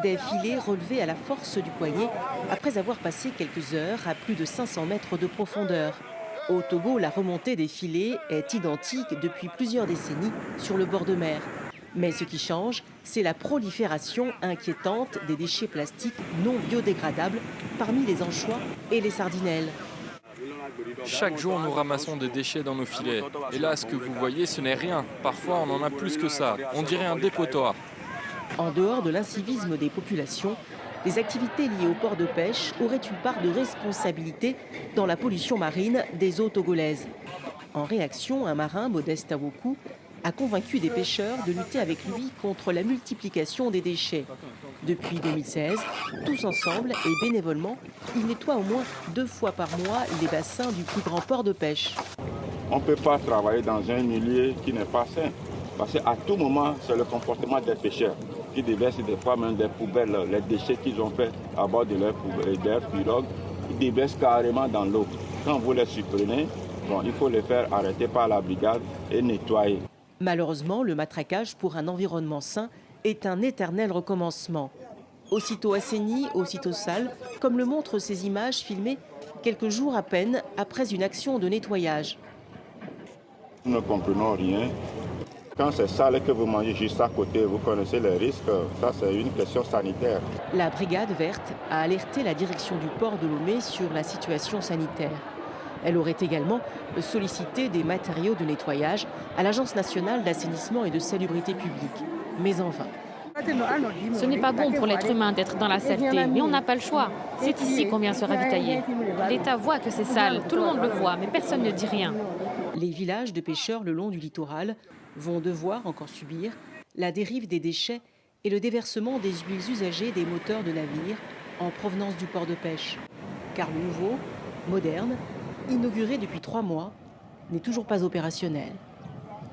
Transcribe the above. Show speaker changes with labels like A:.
A: Des filets relevés à la force du poignet après avoir passé quelques heures à plus de 500 mètres de profondeur. Au Togo, la remontée des filets est identique depuis plusieurs décennies sur le bord de mer. Mais ce qui change, c'est la prolifération inquiétante des déchets plastiques non biodégradables parmi les anchois et les sardinelles.
B: Chaque jour, nous ramassons des déchets dans nos filets. Et là, ce que vous voyez, ce n'est rien. Parfois, on en a plus que ça. On dirait un dépotoir.
A: En dehors de l'incivisme des populations, les activités liées au port de pêche auraient une part de responsabilité dans la pollution marine des eaux togolaises. En réaction, un marin, Modeste Awoku, a convaincu des pêcheurs de lutter avec lui contre la multiplication des déchets. Depuis 2016, tous ensemble et bénévolement, ils nettoient au moins 2 fois par mois les bassins du plus grand port de pêche.
C: On ne peut pas travailler dans un milieu qui n'est pas sain. Parce qu'à tout moment, c'est le comportement des pêcheurs qui déversent des fois même des poubelles, les déchets qu'ils ont fait à bord de leurs pirogues, ils déversent carrément dans l'eau. Quand vous les supprimez, il faut les faire arrêter par la brigade et nettoyer.
A: Malheureusement, le matraquage pour un environnement sain est un éternel recommencement. Aussitôt assaini, aussitôt sale, comme le montrent ces images filmées quelques jours à peine après une action de nettoyage.
C: Nous ne comprenons rien. Quand c'est sale et que vous mangez juste à côté, vous connaissez les risques, ça c'est une question sanitaire.
A: La brigade verte a alerté la direction du port de Lomé sur la situation sanitaire. Elle aurait également sollicité des matériaux de nettoyage à l'Agence nationale d'assainissement et de salubrité publique, mais en vain.
D: Ce n'est pas bon pour l'être humain d'être dans la saleté, mais on n'a pas le choix. C'est ici qu'on vient se ravitailler. L'État voit que c'est sale, tout le monde le voit, mais personne ne dit rien.
A: Les villages de pêcheurs le long du littoral vont devoir encore subir la dérive des déchets et le déversement des huiles usagées des moteurs de navires en provenance du port de pêche. Car le nouveau, moderne, inauguré depuis 3 mois, n'est toujours pas opérationnel.